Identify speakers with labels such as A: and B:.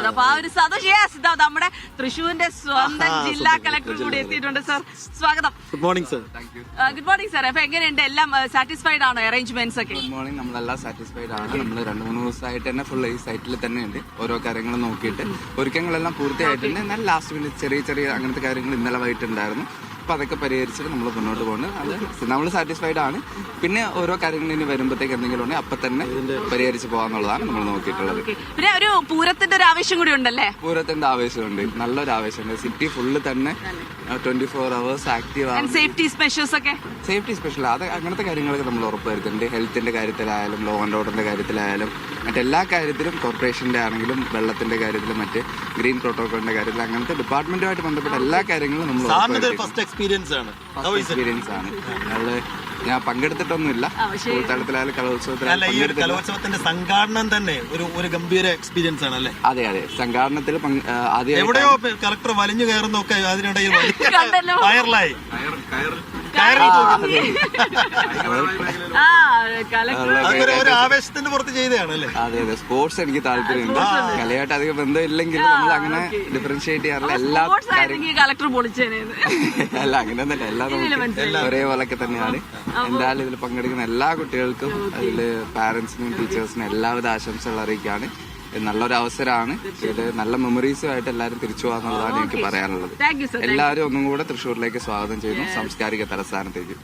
A: എന്നുള്ളത്. അപ്പൊ ആ ഒരു സന്തോഷം നമ്മുടെ തൃശ്ശൂരിന്റെ സ്വന്തം ജില്ലാ കളക്ടർ കൂടി എത്തിയിട്ടുണ്ട്. സർ സ്വാഗതം.
B: Good morning sir.
A: Good morning sir. അപ്പൊ എങ്ങനെയുണ്ട്, എല്ലാം സാറ്റിസ്ഫൈഡ് ആണോ അറേഞ്ച്മെന്റ്സ് ഒക്കെ?
C: Good morning. നമ്മളെല്ലാം സാറ്റിസ്ഫൈഡ് ആണ്. നമ്മൾ 2-3 ദിവസമായിട്ട് തന്നെ ഫുൾ ഈ സൈറ്റിൽ തന്നെ ഉണ്ട്. ഓരോ കാര്യങ്ങളും നോക്കിയിട്ട് ഒരുക്കങ്ങളെല്ലാം പൂർത്തിയായിട്ടുണ്ട്. എന്നാൽ ലാസ്റ്റ് മിനിറ്റ് ചെറിയ അങ്ങനത്തെ കാര്യങ്ങൾ ഇന്നലെ വൈകിട്ടുണ്ടായിരുന്നു. അപ്പൊ അതൊക്കെ പരിഹരിച്ചിട്ട് നമ്മൾ മുന്നോട്ട് പോകുന്നത്. അത് നമ്മൾ സാറ്റിസ്ഫൈഡ് ആണ്. പിന്നെ ഓരോ കാര്യങ്ങൾ ഇനി വരുമ്പോഴത്തേക്ക് എന്തെങ്കിലും ഉണ്ടെങ്കിൽ അപ്പൊ തന്നെ പരിഹരിച്ച് പോകാന്നുള്ളതാണ് നമ്മൾ നോക്കിയിട്ടുള്ളത്.
A: പിന്നെ ഒരു പൂരത്തിന്റെ ഒരു ആവേശം കൂടി ഉണ്ടല്ലേ?
C: പൂരത്തിന്റെ ആവേശമുണ്ട്, നല്ലൊരു ആവേശമുണ്ട്. സിറ്റി ഫുള്ള് തന്നെ 24 hours ആക്റ്റീവ് ആണ്.
A: സേഫ്റ്റി മെഷേഴ്സ് ഒക്കെ,
C: സേഫ്റ്റി സ്പെഷ്യൽ അത് അങ്ങനത്തെ കാര്യങ്ങളൊക്കെ നമ്മൾ ഉറപ്പുവരുത്തുന്നുണ്ട്. ഹെൽത്തിന്റെ കാര്യത്തിലായാലും ലോ ആൻഡ് ഓർഡറിന്റെ കാര്യത്തിലായാലും മറ്റെല്ലാ കാര്യത്തിലും കോർപ്പറേഷന്റെ ആണെങ്കിലും വെള്ളത്തിന്റെ കാര്യത്തിലും മറ്റ് ഗ്രീൻ പ്രോട്ടോകോളിന്റെ കാര്യത്തിൽ അങ്ങനത്തെ ഡിപ്പാർട്ട്മെന്റുമായിട്ട് ബന്ധപ്പെട്ട എല്ലാ കാര്യങ്ങളും നമ്മൾ
B: ഫസ്റ്റ് എക്സ്പീരിയൻസ് ആണ്.
C: ഞാൻ പങ്കെടുത്തിട്ടൊന്നുമില്ല. തലത്തിലായാലും കലോത്സവത്തിലായാലും
B: കലോത്സവത്തിന്റെ സംഘാടനം തന്നെ ഒരു ഗംഭീര എക്സ്പീരിയൻസ് ആണ് അല്ലേ?
C: അതെ സംഘാടനത്തിൽ
B: എവിടെയോ കളക്ടർ വലിഞ്ഞു കയറുന്നൊക്കെ അതിനിടയിൽ വൈറലായി. ഒരു ആവേശത്തിന്റെ പുറത്ത് ചെയ്തതാണല്ലേ?
C: അതെ സ്പോർട്സ് എനിക്ക് താല്പര്യമുണ്ട്. കലയായിട്ട് അധികം ബന്ധമില്ലെങ്കിലും നമ്മൾ അങ്ങനെ ഡിഫറൻഷിയേറ്റ് ചെയ്യാറില്ല. എല്ലാ
A: കളക്ടർ പൊളിച്ചേനെ
C: അല്ല അങ്ങനെയൊന്നല്ല, എല്ലാം ഒരേപോലൊക്കെ തന്നെയാണ്. എന്തായാലും ഇതിൽ പങ്കെടുക്കുന്ന എല്ലാ കുട്ടികൾക്കും അതില് പാരന്റ്സിനും ടീച്ചേഴ്സിനും എല്ലാവിധ ആശംസകൾ അറിയിക്കുകയാണ്. നല്ലൊരു അവസരമാണ്. ഇത് നല്ല മെമ്മറീസുമായിട്ട് എല്ലാവരും തിരിച്ചു പോകാന്നുള്ളതാണ് എനിക്ക് പറയാനുള്ളത്. എല്ലാവരും ഒന്നും കൂടെ തൃശ്ശൂരിലേക്ക് സ്വാഗതം ചെയ്യുന്നു, സാംസ്കാരിക തലസ്ഥാനത്തേക്ക്.